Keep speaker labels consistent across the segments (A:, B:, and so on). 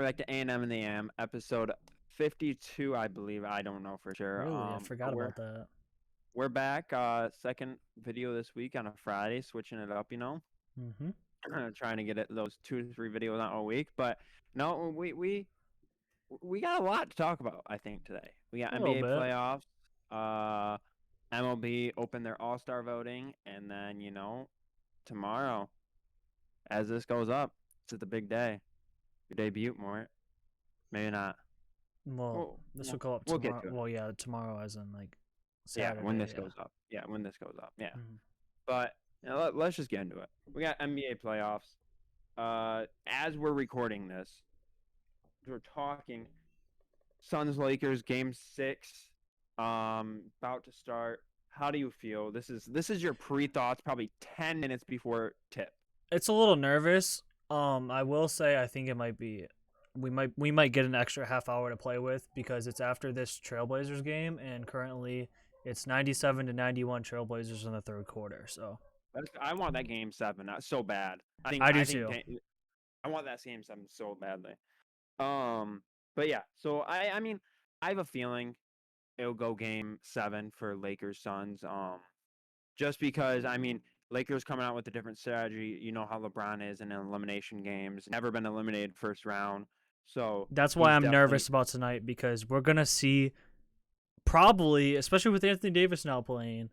A: back to A&M and the AM, episode 52, I believe. I don't know for sure.
B: Really, I
A: But
B: forgot about that.
A: we're back. Second video this week on a Friday, switching it up.
B: Mm-hmm.
A: Trying to get those 2 to 3 videos out a week. But no, we got a lot to talk about. I think today we got
B: A little
A: NBA
B: bit.
A: playoffs. MLB opened their All-Star voting, and then tomorrow, as this goes up, it's the big day. Your debut, Mort. Maybe not.
B: Well, this will go up
A: We'll get
B: tomorrow.
A: to it.
B: Well, yeah, tomorrow as in like
A: Yeah,
B: Saturday.
A: when this goes up. Yeah, when this goes up. Yeah.
B: Mhm.
A: But let's just get into it. We got NBA playoffs. As we're recording this, we're talking Suns Lakers game 6. About to start. How do you feel? This is your pre-thoughts, probably 10 minutes before tip.
B: It's a little nervous. I will say I think it might be. We might get an extra half hour to play with because it's after this Trailblazers game, and currently it's 97-91 Trailblazers in the third quarter. So
A: I want that game 7. Not so bad.
B: I do too.
A: I want that game 7 so badly. But yeah. So I mean, I have a feeling it'll go game 7 for Lakers Suns. Just because Lakers coming out with a different strategy. You know how LeBron is in elimination games. Never been eliminated first round. So
B: that's why I'm nervous about tonight because we're gonna see probably, especially with Anthony Davis now playing,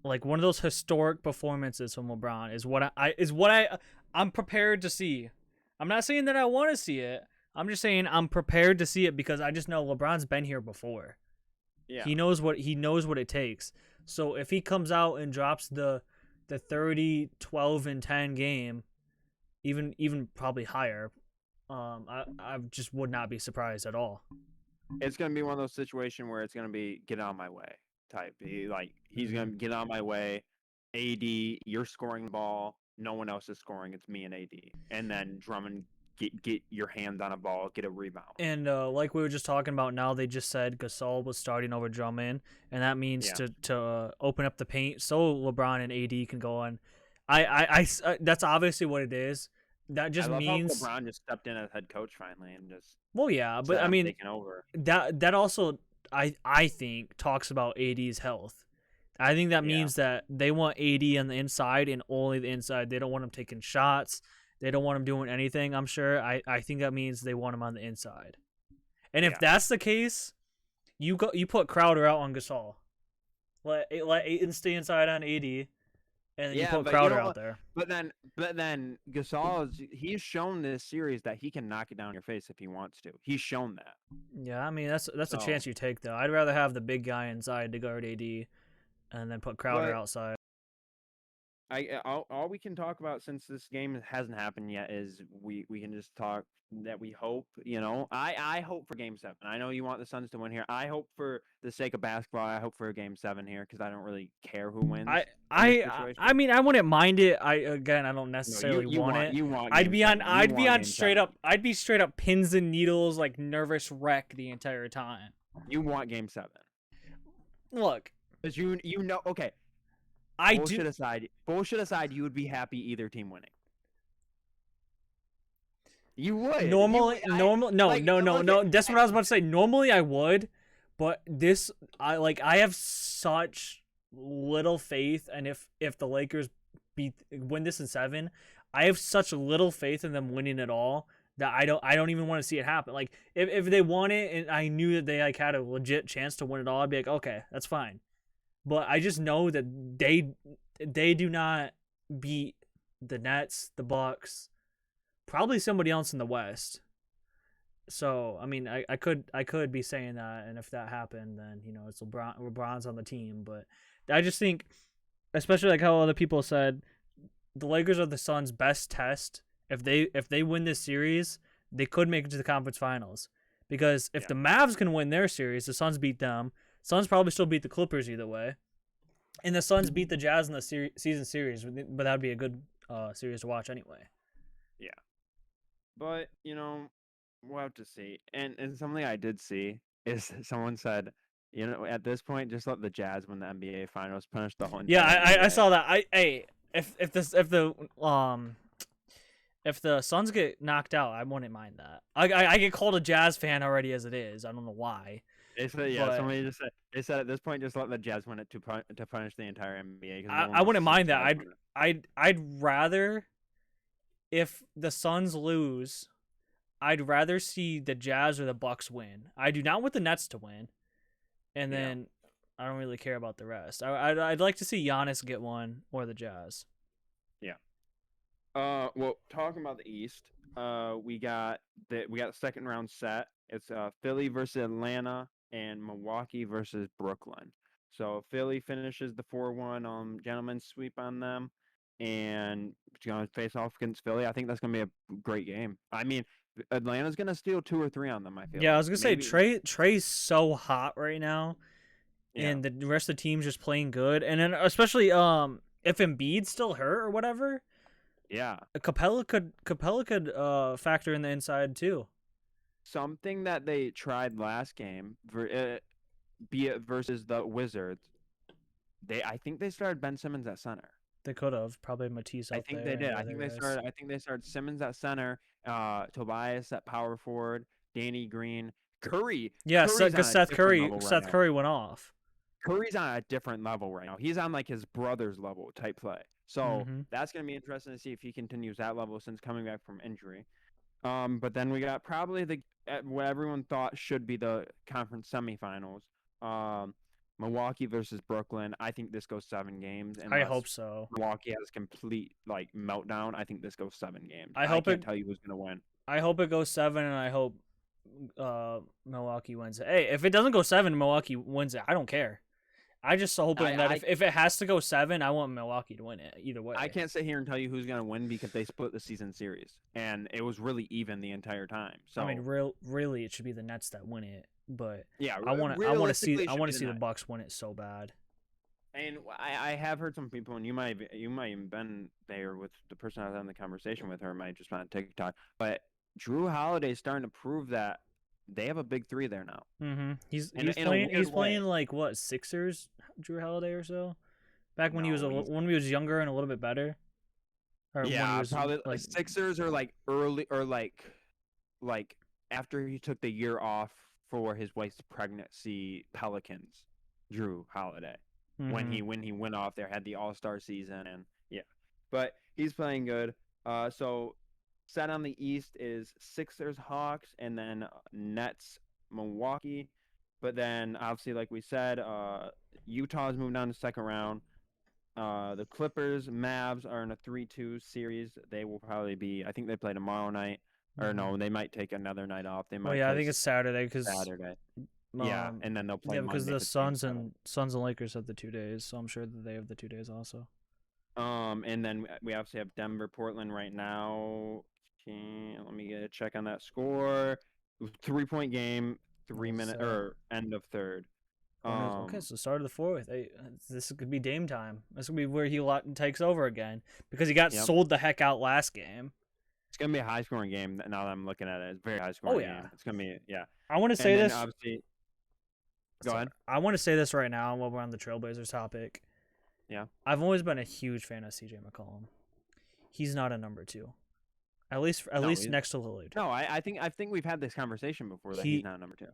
B: like one of those historic performances from LeBron is what I'm prepared to see. I'm not saying that I want to see it. I'm just saying I'm prepared to see it because I just know LeBron's been here before.
A: Yeah.
B: He knows what it takes. So if he comes out and drops the 30, 12, and 10 game, even probably higher, I just would not be surprised at all.
A: It's gonna be one of those situations where it's gonna be get out of my way type. He's gonna get out of my way. AD, you're scoring the ball. No one else is scoring. It's me and AD. And then Drummond get your hands on a ball, get a rebound.
B: And like we were just talking about, now they just said Gasol was starting over Drummond, and that means to open up the paint so LeBron and AD can go on. I that's obviously what it is. That just means
A: how LeBron just stepped in as head coach finally and just.
B: Well, yeah, but I mean,
A: taking over.
B: That also I think talks about AD's health. I think that means that they want AD on the inside and only the inside. They don't want him taking shots. They don't want him doing anything, I'm sure. I think that means they want him on the inside. And if that's the case, you put Crowder out on Gasol. Let Ayton stay inside on AD, and then you put Crowder out there.
A: But then Gasol he's shown this series that he can knock it down your face if he wants to. He's shown that.
B: Yeah, I mean that's a chance you take though. I'd rather have the big guy inside to guard AD, and then put Crowder outside.
A: All we can talk about since this game hasn't happened yet is we can just talk that we hope, I hope for game 7. I know you want the Suns to win here. I hope for the sake of basketball, I hope for a game 7 here because I don't really care who wins.
B: I mean I wouldn't mind it. I don't necessarily want it. I'd be straight up pins and needles like nervous wreck the entire time.
A: You want game 7.
B: Look,
A: because okay. Bullshit aside, you would be happy either team winning. You would.
B: No. That's what I was about to say. Normally I would, but I have such little faith, and if the Lakers win this in 7, I have such little faith in them winning it all that I don't even want to see it happen. Like if they won it and I knew that they had a legit chance to win it all, I'd be like, okay, that's fine. But I just know that they do not beat the Nets, the Bucks, probably somebody else in the West. So I mean, I could be saying that, and if that happened, then it's LeBron's on the team. But I just think, especially like how other people said, the Lakers are the Suns' best test. If they win this series, they could make it to the conference finals. Because if the Mavs can win their series, the Suns beat them. Suns probably still beat the Clippers either way. And the Suns beat the Jazz in the season series, but that would be a good series to watch anyway.
A: Yeah. But, we'll have to see. And something I did see is someone said, at this point, just let the Jazz win the NBA Finals, punish the whole.
B: Yeah, I saw that. If if the Suns get knocked out, I wouldn't mind that. I get called a Jazz fan already as it is. I don't know why.
A: They said, yeah,
B: But
A: somebody just said, they said at this point, just let the Jazz win it to punish the entire NBA because no one
B: I
A: wants
B: wouldn't
A: to see the
B: mind that.
A: Jazz win it.
B: I'd rather if the Suns lose, I'd rather see the Jazz or the Bucks win. I do not want the Nets to win, and
A: Yeah.
B: then I don't really care about the rest. I'd like to see Giannis get one or the Jazz.
A: Yeah. Well, talking about the East, we got the second round set. It's Philly versus Atlanta and Milwaukee versus Brooklyn. So Philly finishes the 4-1 gentleman's sweep on them, and it's gonna face off against Philly. I think that's gonna be a great game. I mean, Atlanta's gonna steal 2 or 3 on them. I feel
B: Yeah, I
A: like
B: was gonna say
A: maybe.
B: Trey's so hot right now,
A: Yeah.
B: and the rest of the team's just playing good. And then especially if Embiid's still hurt or whatever,
A: Yeah.
B: Capella could factor in the inside too.
A: Something that they tried last game, be it versus the Wizards. I think they started Ben Simmons at center.
B: They could have probably Matisse
A: I
B: out
A: think
B: there.
A: they did.
B: And
A: I
B: the
A: think
B: other
A: they
B: guys.
A: started. I think they started Simmons at center, Tobias at power forward, Danny Green, Curry.
B: Yeah,
A: Curry's on
B: because
A: a different level right
B: Seth
A: now.
B: Curry went off.
A: Curry's on a different level right now. He's on like his brother's level type play. So that's gonna be interesting to see if he continues that level since coming back from injury. But then we got probably what everyone thought should be the conference semifinals. Milwaukee versus Brooklyn. I think this goes 7 games.
B: I hope so.
A: Milwaukee has complete like meltdown. I think this goes 7 games.
B: I
A: can't tell you who's gonna win.
B: I hope it goes 7, and I hope Milwaukee wins it. Hey, if it doesn't go 7, Milwaukee wins it. I don't care. I just hope that if it has to go 7, I want Milwaukee to win it either way.
A: I can't sit here and tell you who's gonna win because they split the season series and it was really even the entire time. So
B: I mean, really, it should be the Nets that win it. But
A: yeah,
B: I want to see the Bucks win it so bad.
A: And I have heard some people, and you might have been there with the person I was having the conversation with, her might just on TikTok, but Drew Holiday's starting to prove that they have a big 3 there now.
B: Mm-hmm. He's playing like what, Sixers, Drew Holiday or so, back when he was younger and a little bit better.
A: Or yeah, probably like Sixers or like early or like after he took the year off for his wife's pregnancy. Pelicans, Drew Holiday, when he went off there, had the All-Star season, and yeah, but he's playing good. So set on the East is Sixers, Hawks, and then Nets, Milwaukee. But then obviously, like we said, Utah's moved on to second round. The Clippers, Mavs are in a 3-2 series. They will probably be. I think they play tomorrow night, or no, they might take another night off. They might.
B: I think it's Saturday because
A: yeah, and then they'll play.
B: Yeah, because the Suns and Lakers have the 2 days, so I'm sure that they have the 2 days also.
A: And then we obviously have Denver, Portland right now. Let me get a check on that score. 3-point game, 3 minute or end of third.
B: Okay, so start of the fourth. This could be Dame time. This could be where he takes over again because he got sold the heck out last game.
A: It's gonna be a high scoring game. Now that I'm looking at it, it's a very high scoring game. It's gonna be
B: I want to say this.
A: Obviously, go ahead.
B: I want to say this right now while we're on the Trailblazers topic.
A: Yeah,
B: I've always been a huge fan of CJ McCollum. He's not a number 2. At least next to Lillard.
A: No, I think we've had this conversation before that he's not number 2.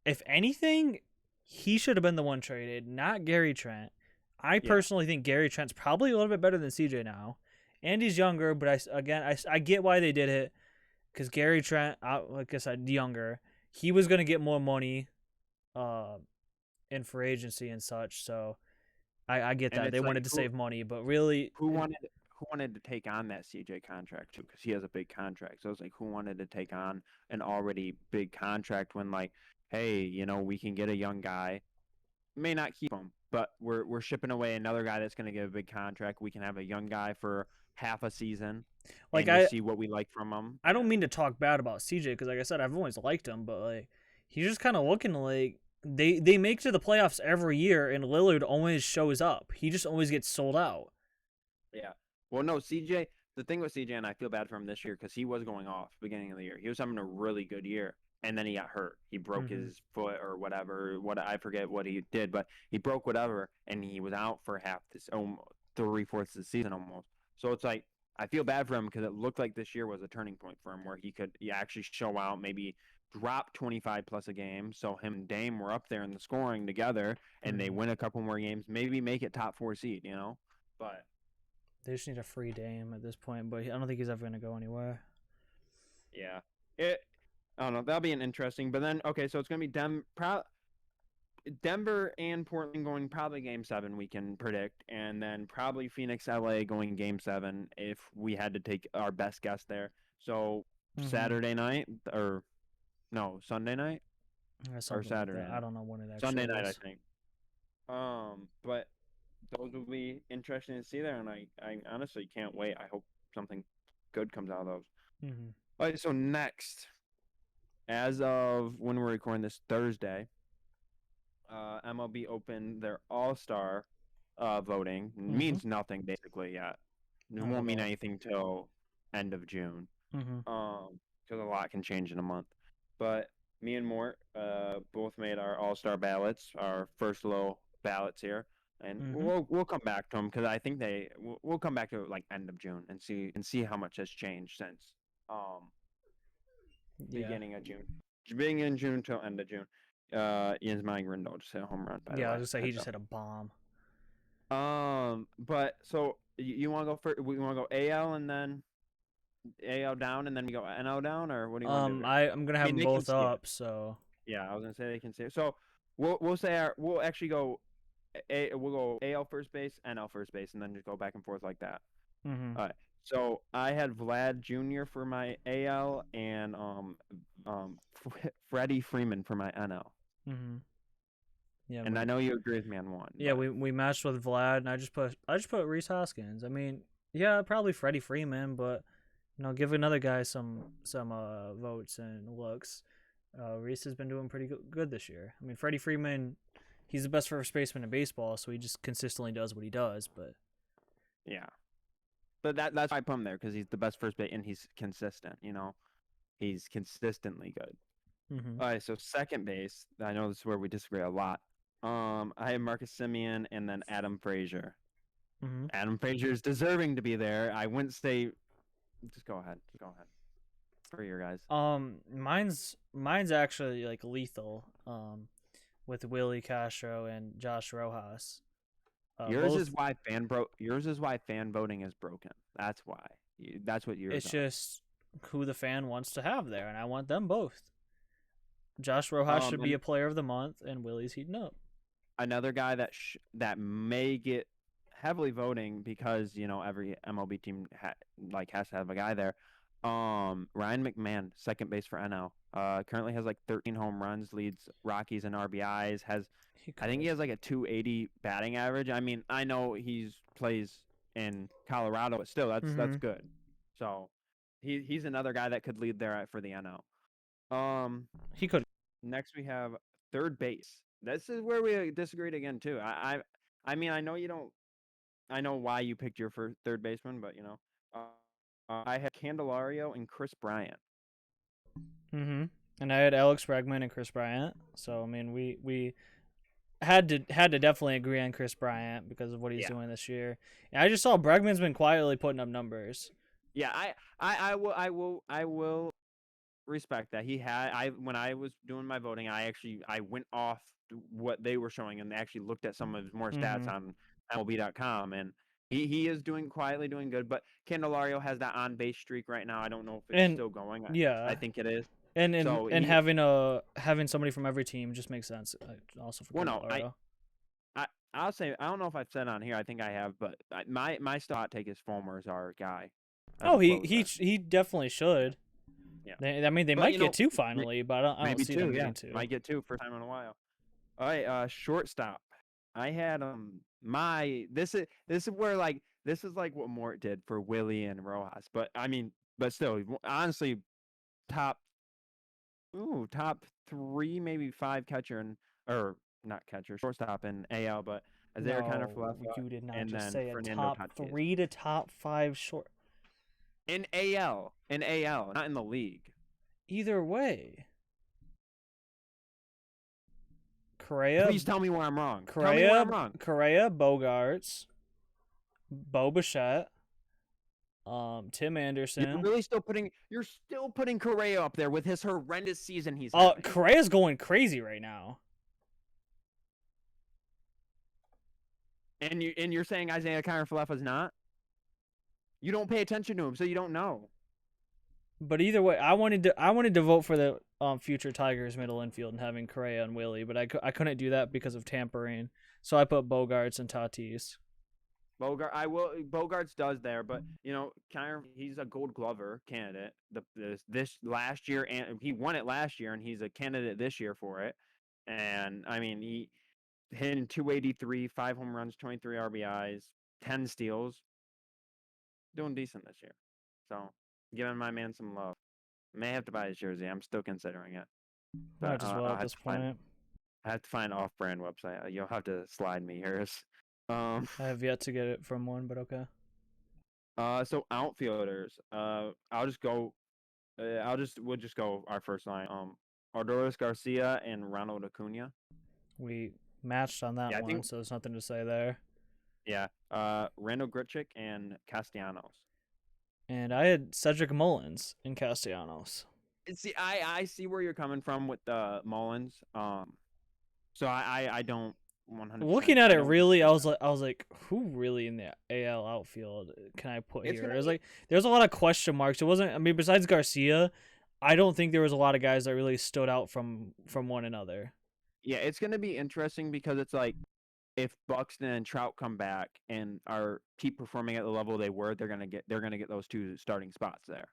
B: If anything, he should have been the one traded, not Gary Trent. I personally think Gary Trent's probably a little bit better than CJ now, and he's younger. But I get why they did it, because Gary Trent, like I said, younger. He was gonna get more money, in free agency and such. So, I get that they wanted to save money, but really,
A: who wanted to take on that CJ contract too? Because he has a big contract. So it's like, who wanted to take on an already big contract when, like, hey, we can get a young guy, may not keep him, but we're shipping away another guy that's going to get a big contract. We can have a young guy for half a season, like see what we like from him.
B: I don't mean to talk bad about CJ because, like I said, I've always liked him, but like he's just kind of looking like they make it to the playoffs every year, and Lillard always shows up. He just always gets sold out.
A: Yeah. Well, no, CJ. The thing with CJ, and I feel bad for him this year because he was going off beginning of the year. He was having a really good year. And then he got hurt. He broke his foot or whatever. I forget what he did, but he broke whatever, and he was out for half this, 3/4 of the season almost. So it's like, I feel bad for him because it looked like this year was a turning point for him where he could actually show out, maybe drop 25 plus a game. So him and Dame were up there in the scoring together, and they win a couple more games, maybe make it top 4 seed, you know? But
B: they just need a free Dame at this point, but I don't think he's ever going to go anywhere.
A: yeah. I don't know. That'll be an interesting. But then, okay, so it's going to be Denver and Portland going probably game 7, we can predict. And then probably Phoenix, LA going game 7 if we had to take our best guess there. So Saturday night or no, Sunday night or Saturday
B: like
A: night.
B: I don't know when it actually
A: Sunday night,
B: is.
A: I think. But those will be interesting to see there. And I honestly can't wait. I hope something good comes out of those. All right, so next, as of when we're recording this Thursday, MLB opened their All-Star voting. Means nothing basically yet. It won't mean anything till end of June. Because a lot can change in a month. But me and Mort both made our All-Star ballots, our first little ballots here, and we'll come back to them because I think we'll come back to it like end of June and see how much has changed since beginning of June. Beginning in June till end of June. Ian's Grindle just hit a home run. By the way,
B: I was just say he just hit a bomb.
A: But so you want to go first? We want to go AL and then AL down, and then we go NL down, or what do you want to do?
B: I'm gonna have them both up. So
A: yeah, I was gonna say they can see it. So we'll actually go. We'll go AL first base, NL first base, and then just go back and forth like that. All right. So I had Vlad Jr. for my AL and Freddie Freeman for my NL. Yeah, and I know you agree with me on one.
B: Yeah, we matched with Vlad, and I just put Rhys Hoskins. I mean, yeah, probably Freddie Freeman, but give another guy some votes and looks. Rhys has been doing pretty good this year. I mean, Freddie Freeman, he's the best first baseman in baseball, so he just consistently does what he does. But
A: yeah, but that's why I put him there because he's the best first base and he's consistent. He's consistently good. All right, so second base. I know this is where we disagree a lot. I have Marcus Semien and then Adam Frazier. Adam Frazier is deserving to be there. I wouldn't say. Just go ahead. For your guys.
B: Mine's actually like lethal. With Willie Castro and Josh Rojas.
A: Yours is why fan voting is broken. That's why. That's what yours.
B: It's just who the fan wants to have there, and I want them both. Josh Rojas should be a player of the month, and Willie's heating up.
A: Another guy that may get heavily voting because every MLB team has to have a guy there. Ryan McMahon, second base for NL. Currently has like 13 home runs, leads Rockies in RBIs. I think he has like a 280 batting average. I mean, I know he plays in Colorado, but still, that's good. So he's another guy that could lead there for the NL.
B: He could.
A: Next we have third base. This is where we disagreed again too. I mean, I know you don't. I know why you picked your third baseman, but I had Candelario and Chris Bryant.
B: And I had Alex Bregman and Chris Bryant. So I mean, we had to definitely agree on Chris Bryant because of what he's doing this year. And I just saw Bregman's been quietly putting up numbers.
A: Yeah, I will respect that. When I was doing my voting, I went off what they were showing and actually looked at some of his more stats on MLB.com, and he is quietly doing good. But Candelario has that on base streak right now. I don't know if it's still going. I think it is.
B: And having somebody from every team just makes sense. Also for Candelario.
A: I'll say I don't know if I've said on here. I think I have, but my hot take is Fulmer's our guy.
B: He definitely should. Yeah. They might get two finally, but I don't see them getting two.
A: Might get two first time in a while. All right, shortstop. I had this is where this is like what Mort did for Willie and Rojas, but I mean, but still, honestly, top 3, maybe 5 shortstop in AL, but they're kind of fluff.
B: You did not just say a top 3 to top 5 short.
A: In AL, not in the league.
B: Either way. Correa.
A: Please tell me where I'm wrong.
B: Correa, Bogarts, Bo Bichette, Tim
A: You're
B: Anderson.
A: really you're still putting Correa up there with his horrendous season he's
B: Oh,
A: having.
B: Correa's going crazy right now.
A: And you're saying Isaiah Kiner-Falefa's not? You don't pay attention to him, so you don't know.
B: But either way, I wanted to vote for the future Tigers middle infield and having Correa and Willie, but I couldn't do that because of tampering. So I put Bogarts and Tatis.
A: Bogarts does there, but he's a Gold Glover candidate. This last year, and he won it last year, and he's a candidate this year for it. And I mean, he hitting 283, 5 home runs, 23 RBIs, 10 steals, doing decent this year. So giving my man some love. May have to buy his jersey. I'm still considering it.
B: Might as well at this point.
A: I have to find an off-brand website. You'll have to slide me yours.
B: I have yet to get it from one, but okay.
A: So outfielders. We'll just go our first line. Ardoris Garcia and Ronald Acuna.
B: We matched on that one, so there's nothing to say there.
A: Yeah. Randall Grichuk and Castellanos.
B: And I had Cedric Mullins and Castellanos.
A: See, I see where you're coming from with Mullins. So I don't 100%.
B: Looking at it, really, I was like, who really in the AL outfield can I put here? It was like there's a lot of question marks. It wasn't. I mean, besides Garcia, I don't think there was a lot of guys that really stood out from one another.
A: Yeah, it's gonna be interesting because it's like if Buxton and Trout come back and keep performing at the level they were, they're gonna get those 2 starting spots there.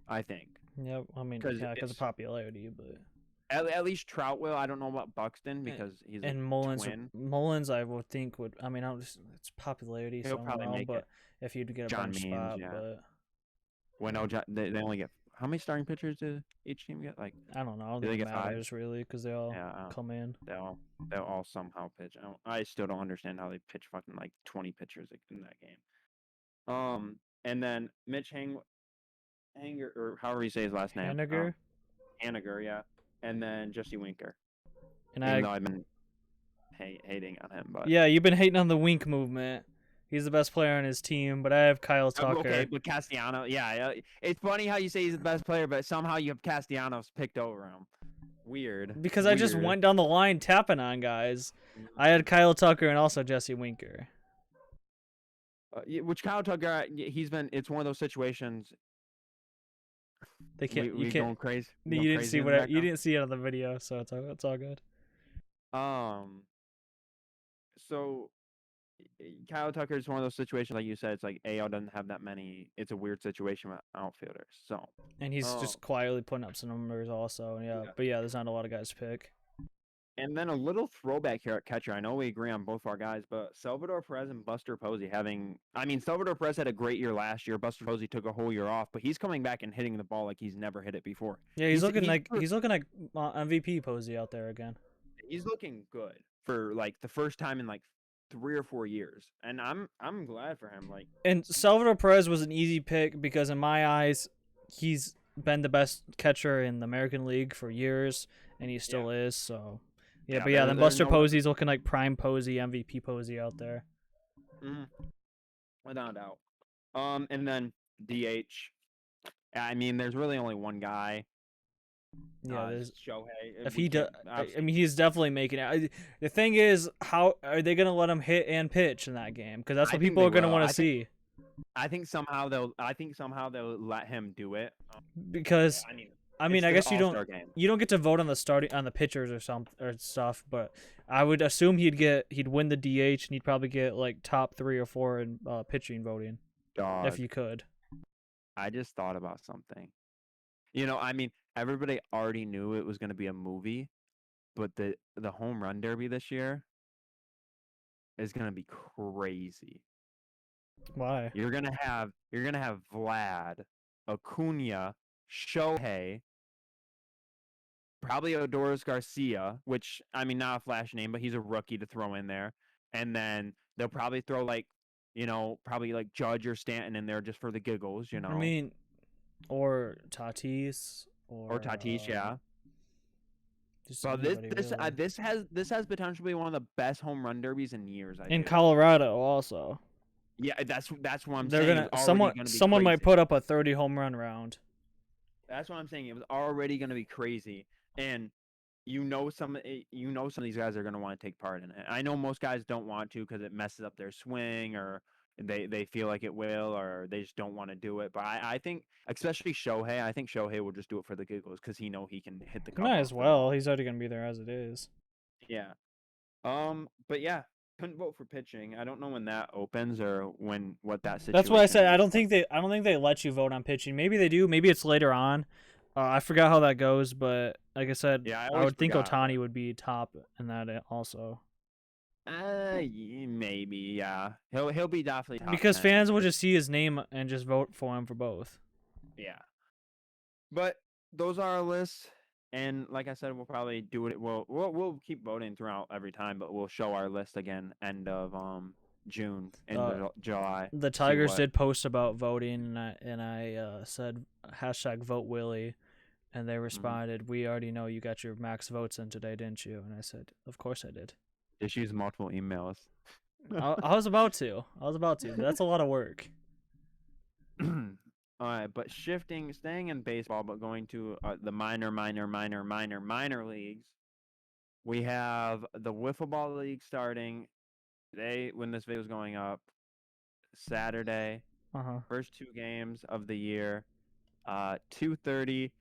A: I think.
B: Yeah, I mean, because of popularity, but
A: at least Trout will. I don't know about Buxton because he's a twin.
B: Mullins, I would think would. I mean, it's popularity.
A: He'll probably make it.
B: If you'd get a bench spot, but
A: they only get how many starting pitchers do each team get? Like
B: I don't know. I don't think it matters really because they all come in.
A: They'll all somehow pitch. I still don't understand how they pitch fucking like 20 pitchers in that game. And then Mitch Hanger, or however you say his last name. Haniger, yeah. And then Jesse Winker. And I've been hating on him, but
B: yeah, you've been hating on the Wink movement. He's the best player on his team, but I have Kyle Tucker.
A: Okay, but Castellanos, yeah. It's funny how you say he's the best player, but somehow you have Castellanos picked over him. Weird.
B: Because I just went down the line tapping on guys. I had Kyle Tucker and also Jesse Winker.
A: Which Kyle Tucker, it's one of those situations.
B: They can't. You can't.
A: Going crazy.
B: You didn't see what you didn't see it on the video, so it's all good.
A: So Kyle Tucker is one of those situations, like you said. It's like AL doesn't have that many. It's a weird situation with outfielders. So.
B: And he's just quietly putting up some numbers, also. Yeah. But yeah, there's not a lot of guys to pick.
A: And then a little throwback here at catcher. I know we agree on both our guys, but Salvador Perez and Buster Posey Salvador Perez had a great year last year. Buster Posey took a whole year off, but he's coming back and hitting the ball like he's never hit it before.
B: Yeah, he's looking like MVP Posey out there again.
A: He's looking good for like the first time in like 3 or 4 years, and I'm glad for him. Like,
B: and Salvador Perez was an easy pick because in my eyes, he's been the best catcher in the American League for years, and he still is. So. Yeah, but then Buster Posey's looking like prime Posey, MVP Posey out there.
A: Without a doubt. And then DH. I mean, there's really only one guy.
B: Yeah, there's
A: Shohei.
B: If he does, I mean, he's definitely making it. The thing is, how are they gonna let him hit and pitch in that game? Because that's what people are gonna want to see.
A: I think somehow they'll let him do it.
B: Because. I mean, I guess you don't get to vote on the pitchers or stuff, but I would assume he'd win the DH and he'd probably get like top 3 or 4 in pitching voting. If you could.
A: I just thought about something. I mean, everybody already knew it was going to be a movie, but the home run derby this year is going to be crazy.
B: Why?
A: You're gonna have Vlad, Acuna, Shohei, probably Odorous Garcia, which, I mean, not a flash name, but he's a rookie to throw in there. And then they'll probably throw, probably like Judge or Stanton in there just for the giggles, I
B: mean, or Tatis.
A: Or Tatis, yeah. So this has potentially one of the best home run derbies in years.
B: In Colorado, also.
A: Yeah, that's what I'm
B: They're
A: saying. It
B: gonna
A: was already gonna be
B: someone might
A: crazy.
B: put up a 30 home run round.
A: That's what I'm saying. It was already gonna be crazy, and some of these guys are gonna want to take part in it. I know most guys don't want to because it messes up their swing, or they feel like it will, or they just don't want to do it. But I think, especially Shohei, I think Shohei will just do it for the giggles because he can hit the
B: Might
A: cover
B: as
A: off the ball.
B: well. He's already gonna be there as it is.
A: Yeah. But yeah, couldn't vote for pitching. I don't know when that opens or what that situation.
B: That's what I said.
A: is.
B: I don't think they let you vote on pitching. Maybe they do. Maybe it's later on. I forgot how that goes, but like I said,
A: Yeah, I
B: I
A: always
B: would think
A: forgot.
B: Otani would be top in that also.
A: Maybe, yeah. He'll be definitely top
B: Because
A: 10.
B: fans will just see his name and just vote for him for both.
A: Yeah. But those are our lists, and like I said, we'll probably do it. We'll keep voting throughout every time, but we'll show our list again end of June and July.
B: The Tigers did post about voting, and I said hashtag vote Willie, and they responded, "We already know you got your max votes in today, didn't you?" And I said, "Of course I did."
A: Just use multiple emails.
B: I was about to. But that's a lot of work.
A: All right, but staying in baseball, but going to the minor leagues. We have the Wiffle Ball League starting today when this video is going up. Saturday, first 2 games of the year, 2:30,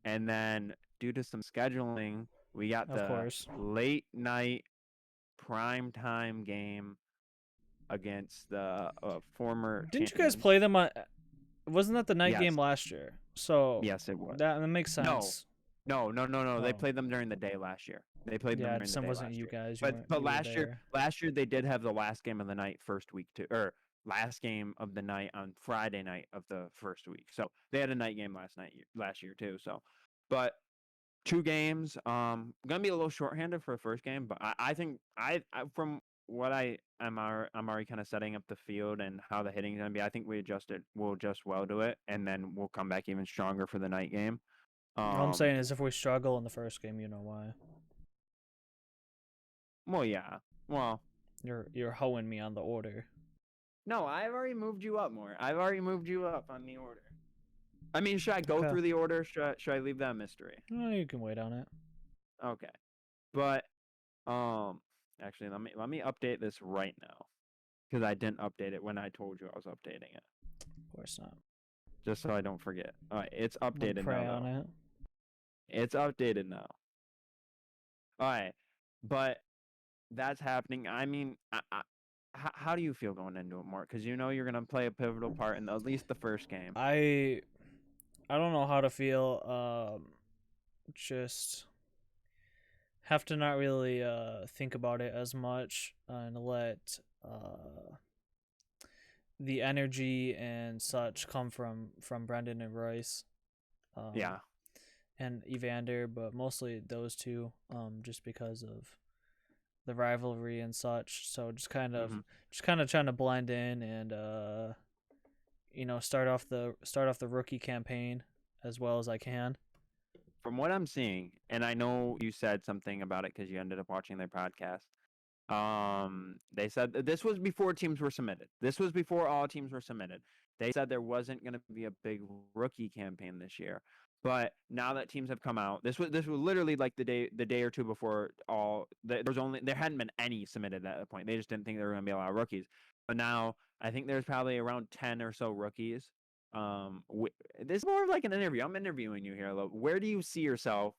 A: and then due to some scheduling, we got the late night prime time game against the former.
B: Didn't you guys play them on? Wasn't that the night game last year? So
A: yes, it was.
B: That makes sense.
A: No. They played them during the day last year. They played them during the day
B: wasn't
A: last
B: you
A: year.
B: guys.
A: But last year they did have the last game of the night first week too, or last game of the night on Friday night of the first week. So they had a night game last year too. So, but 2 games. Gonna be a little shorthanded for the first game, but I think from what I'm already kind of setting up the field and how the hitting's gonna be. I think we'll adjust well to it, and then we'll come back even stronger for the night game.
B: All I'm saying is if we struggle in the first game, you know why.
A: Well, yeah. Well,
B: you're hoeing me on the order.
A: No, I've already moved you up more. I've already moved you up on the order. I mean, should I go through the order? Should I leave that mystery?
B: No, you can wait on it.
A: Okay. But actually let me update this right now. Because I didn't update it when I told you I was updating it.
B: Of course not.
A: Just so I don't forget. Alright, it's updated now. It's updated now. Alright. But that's happening. I mean, how do you feel going into it, Mark? Because you know you're going to play a pivotal part in at least the first game.
B: I don't know how to feel. Just have to not really think about it as much and let the energy and such come from Brendan and Royce.
A: Yeah.
B: And Evander, but mostly those two, just because of the rivalry and such. So just kind of trying to blend in and start off the rookie campaign as well as I can.
A: From what I'm seeing, and I know you said something about it because you ended up watching their podcast. They said this was before teams were submitted. This was before all teams were submitted. They said there wasn't going to be a big rookie campaign this year. But now that teams have come out, this was literally like the day or two before there hadn't been any submitted at that point. They just didn't think there were going to be a lot of rookies. But now I think there's probably around 10 or so rookies. This is more of like an interview. I'm interviewing you here. Where do you see yourself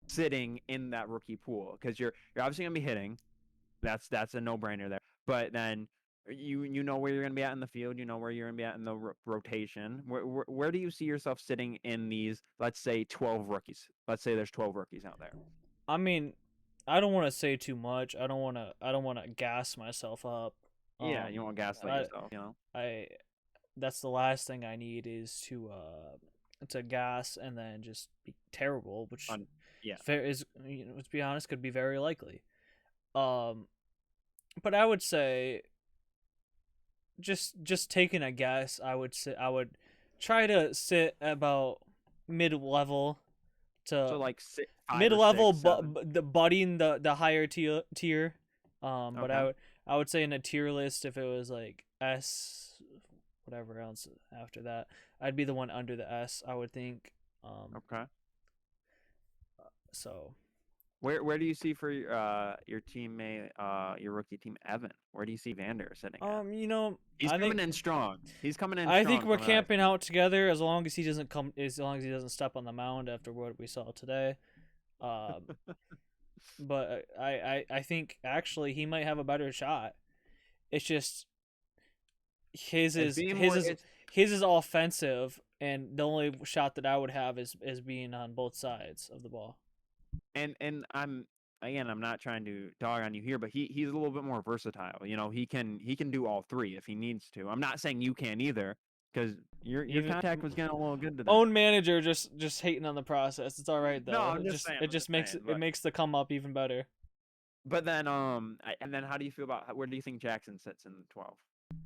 A: sitting in that rookie pool? Because you're obviously going to be hitting. That's a no-brainer there. But then you know where you're going to be at in the field. You know where you're going to be at in the rotation. Where do you see yourself sitting in these, let's say, 12 rookies? Let's say there's 12 rookies out there.
B: I mean, I don't want to say too much. I don't want to gas myself up.
A: Yeah, you won't gaslight yourself, you know?
B: That's the last thing I need is to gas and then just be terrible, which is, let's be honest, could be very likely. But I would say, just taking a guess, I would try to sit about mid-level to mid-level, budding the higher tier. But I would say in a tier list, if it was like S, whatever else after that. I'd be the one under the S, I would think.
A: Okay.
B: So
A: Where do you see for your teammate, your rookie team, Evan? Where do you see Vander sitting at?
B: you know,
A: He's coming in strong. He's coming in
B: I think
A: strong
B: we're
A: from what I've
B: camping
A: seen.
B: out together as long as he doesn't step on the mound after what we saw today. Um, but I think actually he might have a better shot. It's just his
A: It's
B: is
A: being
B: his
A: more.
B: is
A: It's
B: his is offensive, and the only shot that I would have is being on both sides of the ball.
A: and I'm not trying to dog on you here, but he's a little bit more versatile. You know, he can do all three if he needs to. I'm not saying you can either, because your
B: You
A: contact was getting a little good today.
B: own manager just hating on the process. It's all right
A: No,
B: though.
A: I'm just saying.
B: It
A: I'm
B: just
A: just
B: makes
A: saying.
B: it makes the come up even better.
A: But then and then how do you feel about where do you think Jackson sits in the 12?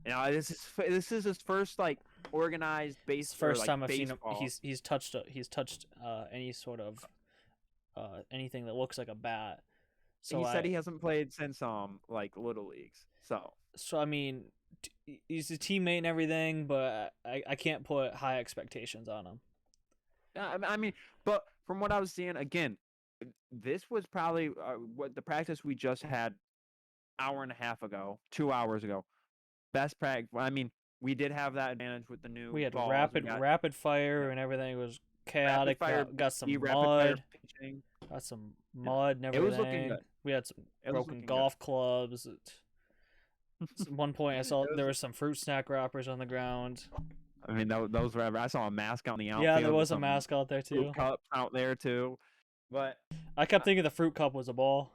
A: You know, this is his first like organized
B: It's
A: base
B: the
A: or
B: first
A: like
B: time I've seen him.
A: baseball.
B: He's touched any sort of anything that looks like a bat. So
A: He said he hasn't played since like little leagues.
B: I mean, he's a teammate and everything, but I can't put high expectations on him.
A: I mean, but from what I was seeing, again, this was probably what the practice we just had hour and a half ago, 2 hours ago. Best practice. I mean, we did have that advantage with the new
B: We had
A: balls. We got
B: rapid fire
A: yeah,
B: and everything. It was
A: rapid
B: chaotic.
A: fire,
B: Got some
A: rapid fire
B: mud.
A: pitching.
B: Got some
A: Yeah,
B: mud and
A: it was looking
B: everything.
A: good.
B: We had some
A: It was
B: broken
A: looking good.
B: golf clubs. At one point, I
A: It
B: saw there
A: was.
B: was some fruit snack wrappers on the ground.
A: I mean, those were. I saw a mask on the
B: Yeah, there
A: outfield with
B: was a
A: some
B: mask out there
A: fruit
B: too.
A: cups out there too. But
B: I kept thinking the fruit cup was a ball.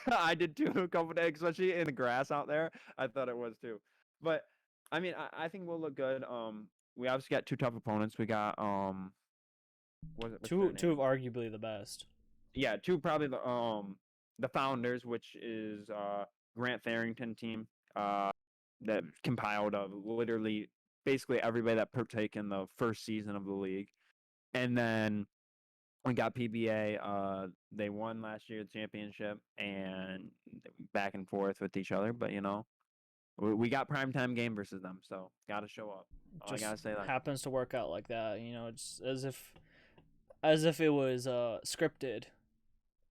A: I did too a couple days, especially in the grass out there. I thought it was too. But I mean, I think we'll look good. We obviously got two tough opponents. We got what's their
B: Two of
A: name?
B: arguably the best.
A: Yeah, two probably the Founders, which is Grant Farrington team that compiled of literally basically everybody that partake in the first season of the league, and then we got PBA. They won last year the championship, and back and forth with each other. But you know, we got primetime game versus them, so gotta show up. All I
B: Just
A: gotta say that.
B: happens to work out like that. You know, it's as if it was scripted,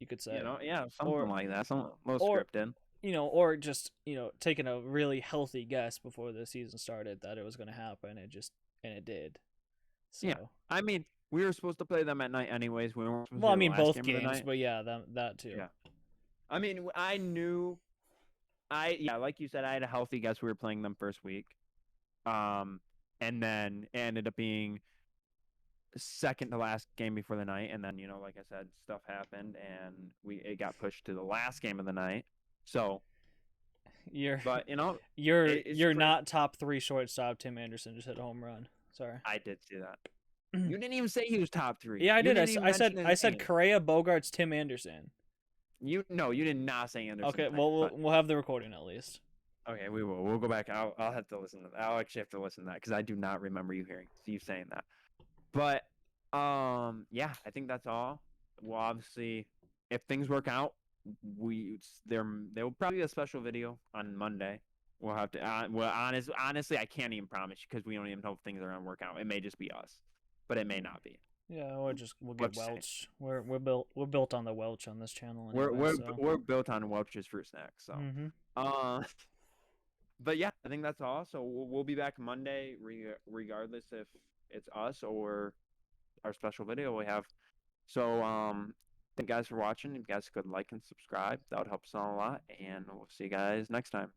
B: you could say.
A: You know, yeah, something
B: Or
A: like that. Some little
B: or
A: scripted.
B: or just taking a really healthy guess before the season started that it was going to happen. And it did.
A: Yeah,
B: So
A: I mean, we were supposed to play them at night anyways. We weren't supposed to
B: well, I
A: do the
B: mean
A: last
B: both
A: game of the
B: games,
A: night.
B: but yeah, that too.
A: Yeah, I mean, I knew. Yeah, like you said, I had a healthy guess we were playing them first week. Um, and then it ended up being second to last game before the night, and then like I said, stuff happened, and it got pushed to the last game of the night. So,
B: You're
A: but it's
B: you're
A: great.
B: not top 3 shortstop. Tim Anderson just hit a home run. Sorry.
A: I did see that. You didn't even say he was top three.
B: Yeah, I
A: You
B: did.
A: didn't even mention his
B: I said
A: name.
B: Correa, Bogarts, Tim Anderson.
A: You did not say Anderson's
B: Okay,
A: name.
B: well
A: But
B: we'll have the recording at least.
A: okay, we will. We'll go back. I'll have to listen to that. I'll actually have to listen to that because I do not remember you saying that. But yeah, I think that's all. Well, obviously, if things work out, there will probably be a special video on Monday. We'll have to. Honestly, I can't even promise you because we don't even know if things are gonna work out. It may just be us, but it may not be.
B: Yeah, we'll get
A: Let's say.
B: Welch. We're built on the Welch on this channel anyway.
A: We're built on Welch's fruit snacks. So,
B: Mm-hmm.
A: uh, but yeah, I think that's all. So we'll be back Monday, regardless if it's us or our special video we have. So thank you guys for watching. If you guys could like and subscribe, that would help us out a lot. And we'll see you guys next time.